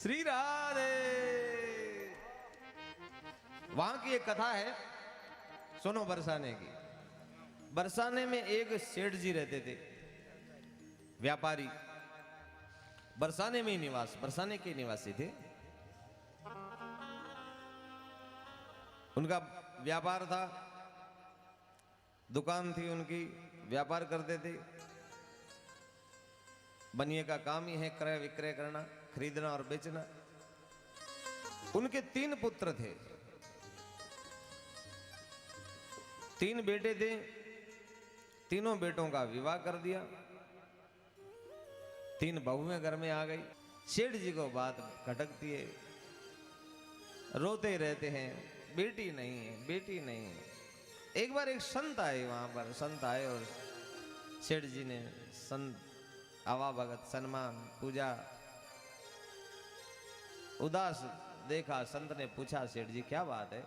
श्री राधे। वहां की एक कथा है, सुनो। बरसाने की। बरसाने में एक सेठ जी रहते थे, व्यापारी। बरसाने में ही निवास, बरसाने के निवासी थे। उनका व्यापार था, दुकान थी उनकी, व्यापार करते थे। बनिए का काम ही है क्रय विक्रय करना, खरीदना और बेचना। उनके 3 पुत्र थे, 3 बेटे थे। तीनों बेटों का विवाह कर दिया। 3 बहुएं घर में आ गई। सेठ जी को बात खटकती है, रोते रहते हैं, बेटी नहीं है, बेटी नहीं है। एक बार एक संत आए, वहां पर संत आए और सेठ जी ने संत आवा भगत सम्मान पूजा उदास देखा। संत ने पूछा, सेठ जी क्या बात है?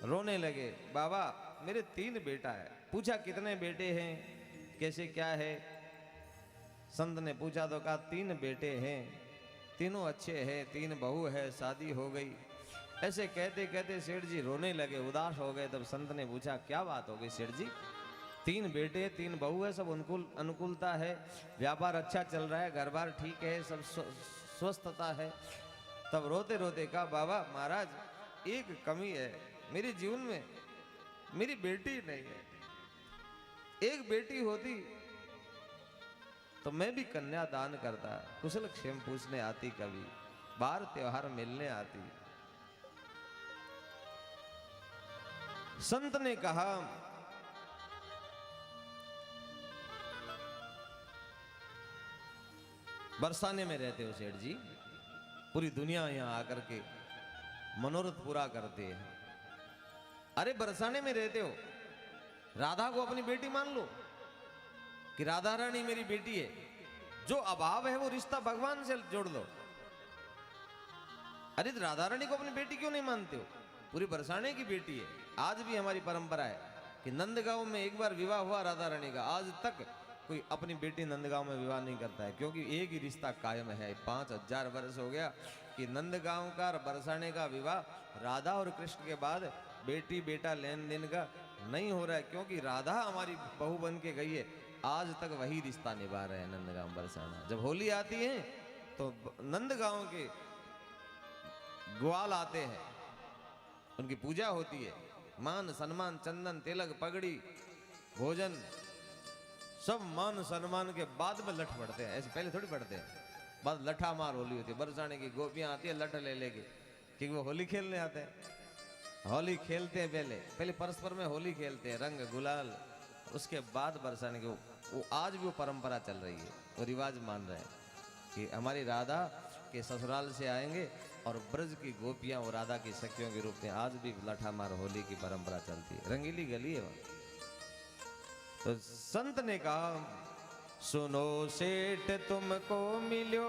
रोने लगे। बाबा मेरे 3 बेटा है। पूछा कितने बेटे हैं, कैसे क्या है? संत ने पूछा तो कहा 3 बेटे हैं, तीनों अच्छे हैं, 3 बहू है, शादी हो गई। ऐसे कहते कहते सेठ जी रोने लगे, उदास हो गए। तब संत ने पूछा क्या बात हो गई सेठ जी? 3 बेटे, 3 बहू है, सब अनुकूलता है, व्यापार अच्छा चल रहा है, घर बार ठीक है, सब स्वस्थता है। तब रोते रोते कहा, बाबा महाराज एक कमी है मेरे जीवन में, मेरी बेटी नहीं है। एक बेटी होती तो मैं भी कन्या दान करता, कुशल क्षेम पूछने आती, कभी बार त्योहार मिलने आती। संत ने कहा, बरसाने में रहते हो सेठ जी, पूरी दुनिया यहां आकर के मनोरथ पूरा करते हैं। अरे बरसाने में रहते हो, राधा को अपनी बेटी मान लो कि राधा रानी मेरी बेटी है। जो अभाव है वो रिश्ता भगवान से जोड़ लो। अरे तो राधा रानी को अपनी बेटी क्यों नहीं मानते हो? पूरी बरसाने की बेटी है। आज भी हमारी परंपरा है कि नंदगांव में एक बार विवाह हुआ राधा रानी का, आज तक कोई अपनी बेटी नंदगांव में विवाह नहीं करता है, क्योंकि एक ही रिश्ता कायम है। 5000 वर्ष हो गया कि नंदगांव का और बरसाने का विवाह राधा और कृष्ण के बाद बेटी बेटा लेन देन का नहीं हो रहा है, क्योंकि राधा हमारी बहू बन के गई है। आज तक वही रिश्ता निभा रहे हैं नंदगांव बरसाना। जब होली आती है तो नंदगांव के ग्वाल आते हैं, उनकी पूजा होती है, मान सम्मान, चंदन तिलक पगड़ी भोजन सब मान सम्मान के बाद में लठ पड़ते हैं। ऐसे पहले थोड़ी पड़ते हैं, बाद लठा मार होली होती है। बरसाने की गोपियां आती है लठ ले लेके, क्योंकि वो होली खेलने आते हैं। होली खेलते हैं, पहले परस्पर में होली खेलते हैं, रंग गुलाल, उसके बाद बरसाने के वो आज भी वो परंपरा चल रही है। वो रिवाज मान रहे हैं कि हमारी राधा के ससुराल से आएंगे और ब्रज की गोपियां वो राधा की सखियों के रूप में आज भी लठा मार होली की परंपरा चलती है। रंगीली गली है वहां। तो संत ने कहा, सुनो सेठ तुमको मिलो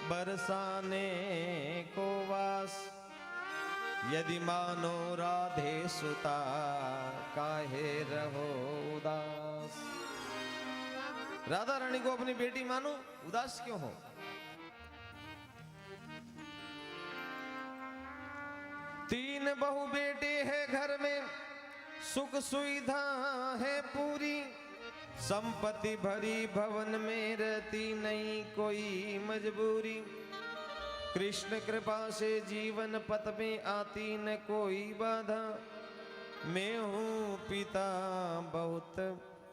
बरसाने को वास, यदि मानो राधे सुता काहे रहो उदास। राधा रानी को अपनी बेटी मानो, उदास क्यों हो? तीन बहु बेटे हैं घर में, सुख सुविधा है पूरी, संपत्ति भरी भवन में रहती नहीं कोई मजबूरी। कृष्ण कृपा से जीवन पथ में आती न कोई बाधा, मैं हूँ पिता बहुत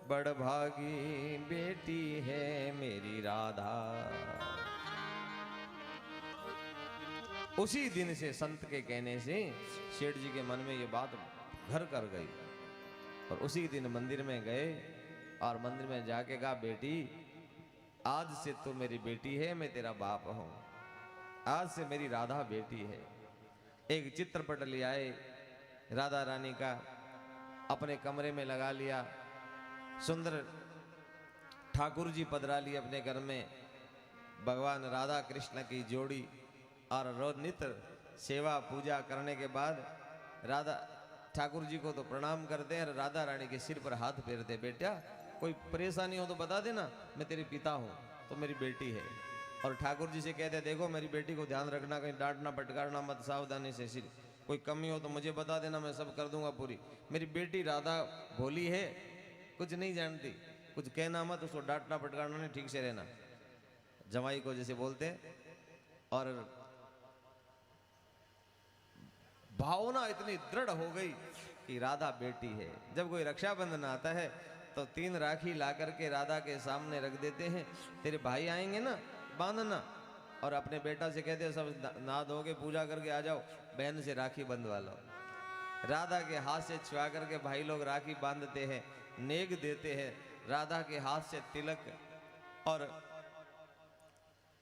बड़भागी, बेटी है मेरी राधा। उसी दिन से संत के कहने से सेठ जी के मन में ये बात घर कर गई, और उसी दिन मंदिर में गए और मंदिर में जाके कहा, बेटी आज से तू मेरी बेटी है, मैं तेरा बाप हूं, आज से मेरी राधा बेटी है। एक चित्रपट ले आए राधा रानी का, अपने कमरे में लगा लिया। सुंदर ठाकुर जी पधरा लिए अपने घर में, भगवान राधा कृष्ण की जोड़ी, और रोज नित्य सेवा पूजा करने के बाद राधा ठाकुर जी को तो प्रणाम करते हैं, राधा रानी के सिर पर हाथ फेरते, बेटा कोई परेशानी हो तो बता देना, मैं तेरे पिता हूँ, तो मेरी बेटी है। और ठाकुर जी से कहते देखो मेरी बेटी को ध्यान रखना, कहीं डांटना फटकारना मत, सावधानी से, कोई कमी हो तो मुझे बता देना, मैं सब कर दूंगा पूरी। मेरी बेटी राधा भोली है, कुछ नहीं जानती, कुछ कहना मत, उसको डांटना फटकारना नहीं, ठीक से रहना, जमाई को जैसे बोलते हैं। और भावना इतनी दृढ़ हो गई कि राधा बेटी है। जब कोई रक्षाबंधन आता है तो 3 राखी ला करके राधा के सामने रख देते हैं, तेरे भाई आएंगे ना बांधना, और अपने बेटा से कहते हैं सब नहा धो के पूजा करके आ जाओ, बहन से राखी बंधवा लो। राधा के हाथ से छुआ करके भाई लोग राखी बांधते हैं, नेग देते हैं, राधा के हाथ से तिलक और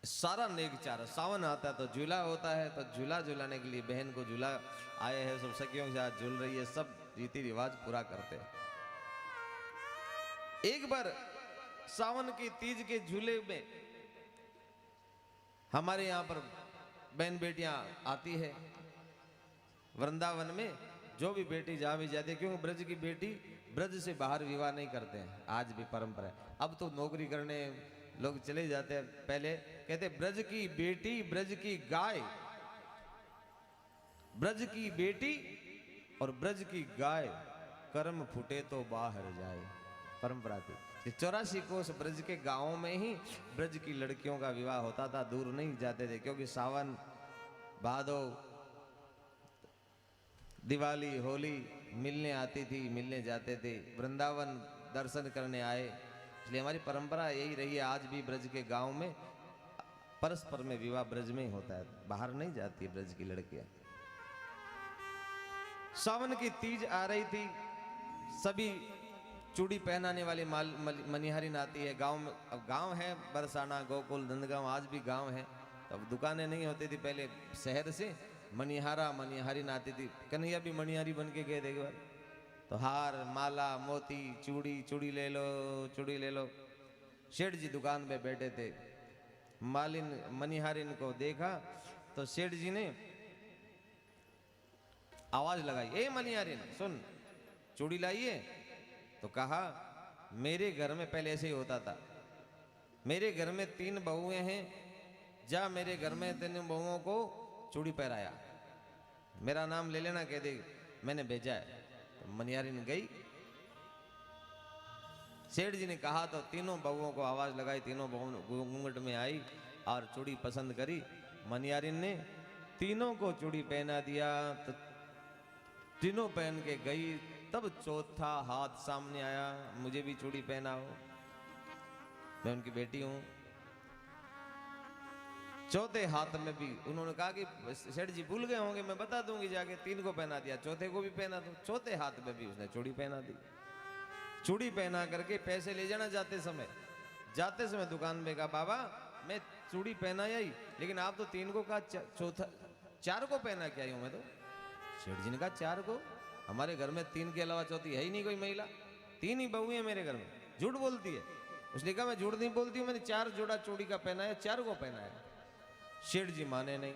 सारा नेग चारा। सावन आता है तो झूला होता है, तो झूला झूलाने के लिए बहन को झूला आए हैं, सब सखियों के साथ झूल रही है, सब रीति रिवाज पूरा करते हैं। एक बार सावन की तीज के झूले में हमारे यहाँ पर बहन बेटियां आती है। वृंदावन में जो भी बेटी जहां भी जाती है, क्योंकि ब्रज की बेटी ब्रज से बाहर विवाह नहीं करते हैं, आज भी परंपरा है। अब तो नौकरी करने लोग चले जाते हैं, पहले कहते ब्रज की बेटी ब्रज की गाय, ब्रज की बेटी और ब्रज की गाय, कर्म फूटे तो बाहर जाए, परंपरा थी। 84 कोस ब्रज के गांवों में ही ब्रज की लड़कियों का विवाह होता था, दूर नहीं जाते थे, क्योंकि सावन भादो दिवाली होली मिलने आती थी, मिलने जाते थे, वृंदावन दर्शन करने आए, इसलिए हमारी परंपरा यही रही है। आज भी ब्रज के गांव में परस्पर में विवाह ब्रज में ही होता है, बाहर नहीं जाती ब्रज की लड़कियां। सावन की तीज आ रही थी, सभी चूड़ी पहनाने वाली मनिहारिन आती है गांव में। अब गांव है बरसाना, गोकुल, नंदगांव, आज भी गांव है, तब दुकानें नहीं होती थी पहले, शहर से मनिहारा मनिहारिन आती थी। कन्हैया भी मनिहारी बन के गए थे एक बार, तो हार माला मोती चूड़ी, चूड़ी ले लो चूड़ी ले लो। सेठ जी दुकान पे बैठे थे, मालिन मनिहारिन को देखा तो सेठ जी ने आवाज लगाई, ए मनिहारिन सुन, चूड़ी लाइए। तो कहा मेरे घर में पहले ऐसे ही होता था, मेरे घर में 3 बहुएं हैं, जा मेरे घर में 3 बहुओं को चूड़ी पहराया, मेरा नाम ले लेना, कह दे मैंने भेजा है। तो मनिहारिन गई, सेठ जी ने कहा तो तीनों बहुओं को आवाज लगाई, तीनों बहुओं घूंघट में आई और चूड़ी पसंद करी। मनिहारिन ने तीनों को चूड़ी पहना दिया, तो तीनों पहन के गई, तब चौथा हाथ सामने आया, मुझे भी चूड़ी पहनाओ, मैं उनकी बेटी हूं। चौथे हाथ में भी उन्होंने कहा कि सेठ जी भूल गए होंगे, मैं बता दूंगी जाके, 3 को पहना दिया, चौथे को भी पहना दो। चौथे हाथ में भी उसने चूड़ी पहना दी। चूड़ी पहना करके पैसे ले जाना जाते समय दुकान में कहा बाबा मैं चूड़ी पहना आई, लेकिन आप तो 3 को कहा, चौथा 4 को पहना के आई हूं मैं तो। सेठ जी ने कहा 4 को, हमारे घर में 3 के अलावा चौथी है ही नहीं कोई महिला, 3 ही बहू है मेरे घर में, झूठ बोलती है। उसने कहा मैं झूठ नहीं बोलती हूँ, मैंने 4 जोड़ा चूड़ी का पहना है, 4 को पहना है। सेठ जी माने नहीं,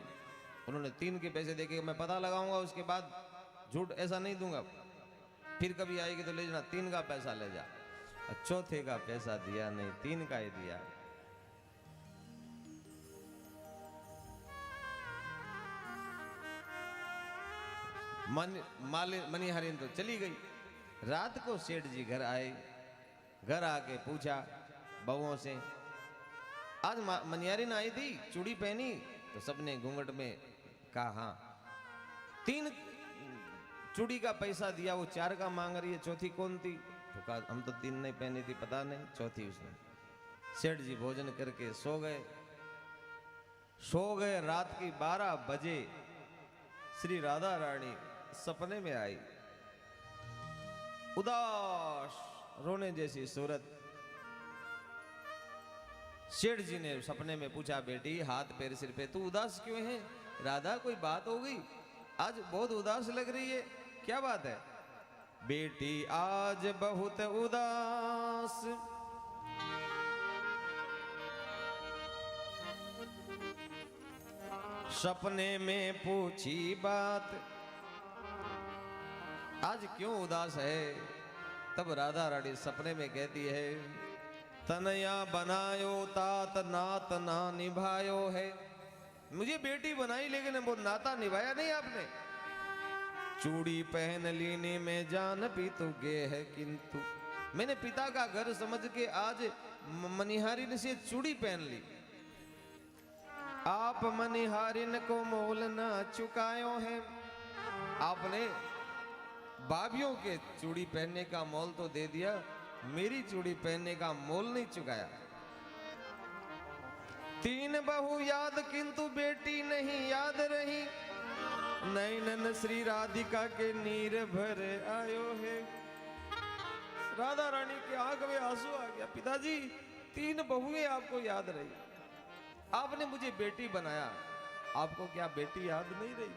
उन्होंने 3 के पैसे देके मैं पता लगाऊंगा, उसके बाद झूठ ऐसा नहीं दूंगा, फिर कभी आएगी तो ले जाना, 3 का पैसा ले जा। चौथे का पैसा दिया नहीं, 3 का ही दिया। मनिहारिन तो चली गई। रात को सेठ जी घर आए, घर आके पूछा बहुओं से, आज मनिहारिन आई थी, चूड़ी पहनी? तो सबने घूंघट में कहा हाँ। 3 चूड़ी का पैसा दिया, वो 4 का मांग रही है, चौथी कौन थी? तो कहा हम तो 3 नहीं पहनी थी, पता नहीं, चौथी उसने। सेठ जी भोजन करके सो गए। रात की 12 बजे श्री राधा रानी सपने में आई, उदास रोने जैसी सूरत। सेठ जी ने सपने में पूछा, बेटी हाथ पैर सिर पे तू उदास क्यों है? राधा कोई बात हो गई? आज बहुत उदास लग रही है, क्या बात है? बेटी आज बहुत उदास, सपने में पूछी बात, आज क्यों उदास है? तब राधा रानी सपने में कहती है, तनया बनायो तात नात ना निभायो है। मुझे बेटी बनाई लेकिन वो नाता निभाया नहीं आपने। चूड़ी पहन लीने में जान भी तो गे है, किंतु मैंने पिता का घर समझ के आज मनिहारिन से चूड़ी पहन ली। आप मनिहारिन को मोल ना चुकायो है। आपने भाभियों के चूड़ी पहनने का मोल तो दे दिया, मेरी चूड़ी पहनने का मोल नहीं चुकाया। तीन बहू याद किंतु बेटी नहीं याद रही। नैनन श्री राधिका के नीर भर आयो है। राधा रानी के आंख में आंसू आ गया। पिताजी, तीन बहुएं आपको याद रही, आपने मुझे बेटी बनाया, आपको क्या बेटी याद नहीं रही?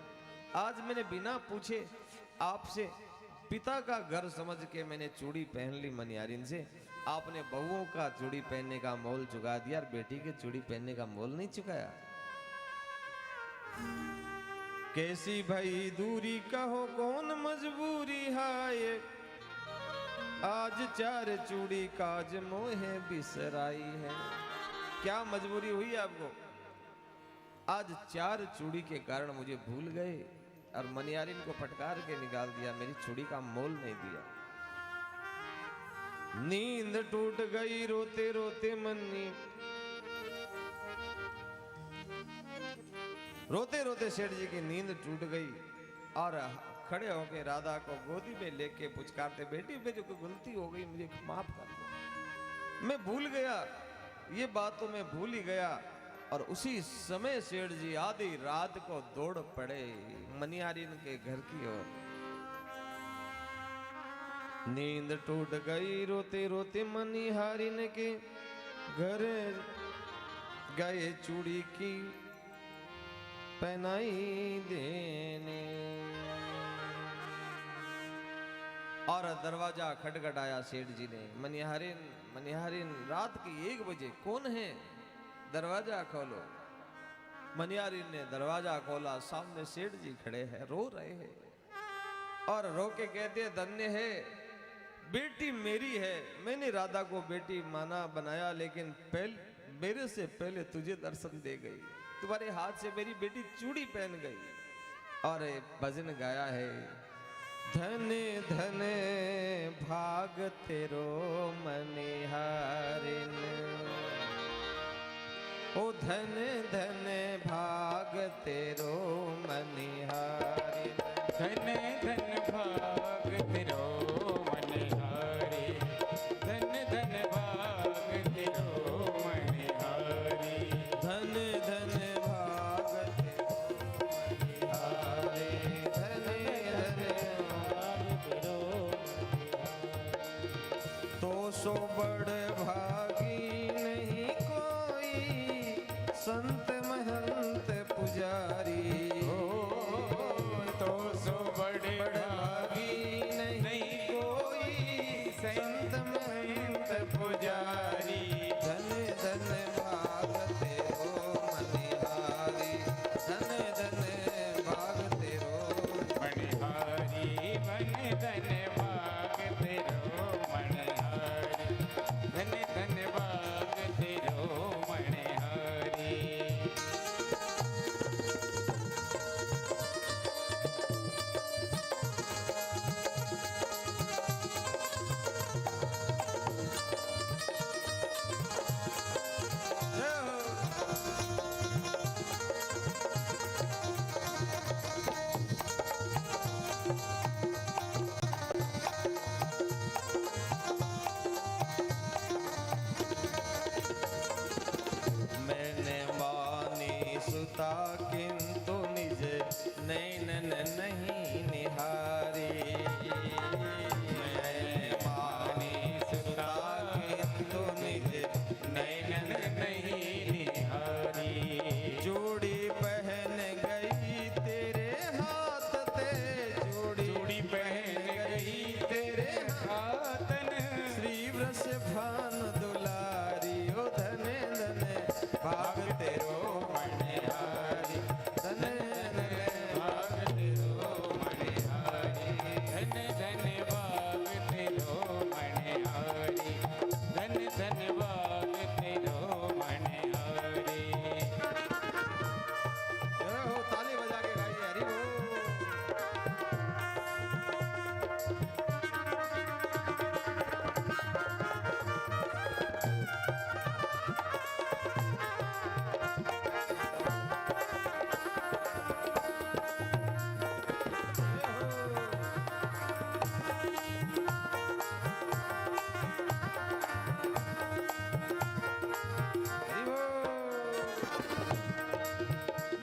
आज मैंने बिना पूछे आपसे पिता का घर समझ के मैंने चूड़ी पहन ली मनियारिन से, आपने बहुओं का चूड़ी पहनने का मोल चुका दिया और बेटी के चूड़ी पहनने का मोल नहीं चुकाया। कैसी भई दूरी कहो कौन मजबूरी हाय, आज चार चूड़ी काज मोहे बिसराई है। क्या मजबूरी हुई आपको? आज चार चूड़ी के कारण मुझे भूल गए और मनियारिन को फटकार के निकाल दिया, मेरी चूड़ी का मोल नहीं दिया। नींद टूट गई रोते रोते मन्नी, रोते रोते सेठ जी की नींद टूट गई और खड़े होके राधा को गोदी में लेके पुचकारते, बेटी मेरी कोई गलती हो गई, मुझे माफ कर दो, मैं भूल गया, ये बात तो मैं भूल ही गया। और उसी समय सेठ जी आधी रात को दौड़ पड़े मनियारिन के घर की ओर। नींद टूट गई रोते रोते मनिहारिन के घर गए, चूड़ी की पहनाई देने। और दरवाजा खटखटाया सेठ जी ने। मनिहारिन मनिहारिन, रात के 1 बजे, कौन है? दरवाजा खोलो। मनिहारिन ने दरवाजा खोला, सामने सेठ जी खड़े हैं, रो रहे हैं और रो के कहते हैं, धन्य है बेटी मेरी है, मैंने राधा को बेटी माना बनाया, लेकिन मेरे से पहले तुझे दर्शन दे गई, तुम्हारे हाथ से मेरी बेटी चूड़ी पहन गई। और भजन गाया है, धने धने भाग तेरो मनिहारिन, ओ धने धने भाग तेरो मनिहारिन, धने धन भाग तेरो मनिहारी, धन धन भाग तेरो मनिहारी, धन धन भाग तेरो मनिहारी, धन धन भाग तेरो मनिहारी। तो सो बड़ भागी नहीं कोई, संत महंत पुजारी, तो सो बड़े भागी नहीं कोई, संत महंत पुजारी, धन धन भाग तेरो मनिहारी, धन धन भाग तेरो मनिहारी, मन धन भाग तेरो मनिहारी, धन धन भाग तेरो मनिहारी। मैंने मानी सुता किंतु निज नैनन नहीं निहारी, मैंने मानी सुता किंतु निज नैनन नहीं निहारी, चूड़ी पहन गई तेरे हाथ ते, चूड़ी पहन गई तेरे हाथन, श्री वृष भान दुलारी, ओ धने धने भाग तेरो मनिहारी,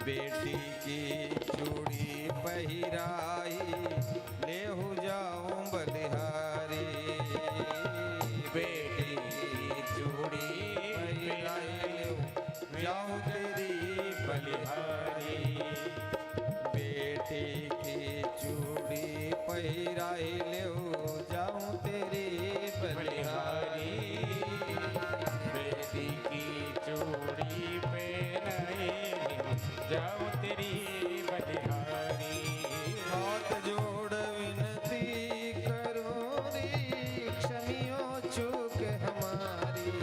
बेटी की चूड़ी पहिराई लेहु जाऊं बलिहारी। बेटी की चूड़ी पहिराई लेहु जाऊं तेरी बलिहारी। बेटी की चूड़ी पहिराई लेहु जाऊं तेरी बलिहारी। बेटी की चूड़ी पहनाए जाऊं तेरी बलिहारी। हाथ जोड़ विनती करूं री क्षमियो चूक हमारी।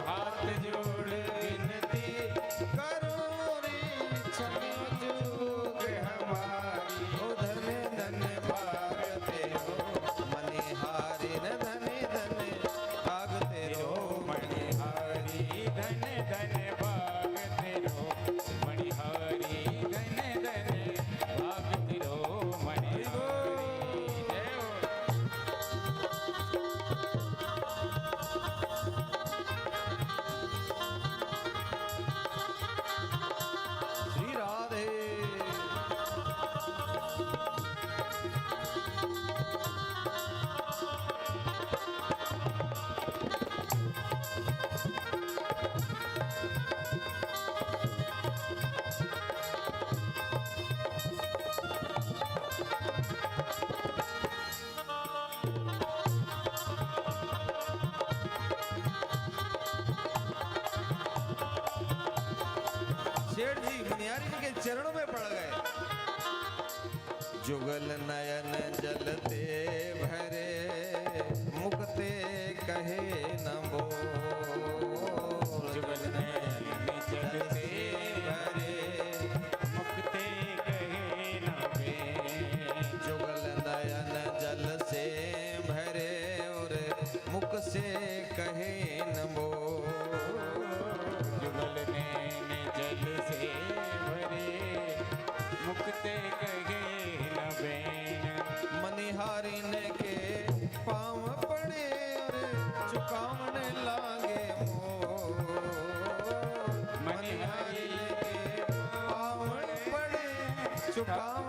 हाथ जोड़ विनती करूं री क्षमियो चूक हमारी। ओ धन्य धन्य भागते हो मनिहारी न धन्य धन्य भागते हो मणिहारी धन धन भाग तेरो मणिहारी धन धन भाग तेरो मणिहारी। जय हो। श्री राधे। सेठ जी मनिहारी जी के चरणों में पड़ गए। जुगल नयन जलते भरे मुक्ते कहे न बोल। जुगल नयन जलते भरे मुक्ते कहे न बेन। जुगल नयन जल से भरे और मुख से कहे न बोल। जुगल नैन जल से भरे मुक्ते कहे न बेन। मनिहारी ने के पाँव पड़े और चुकावने लागे मोर। मनिहारी ने के पाँव पड़े चुकावने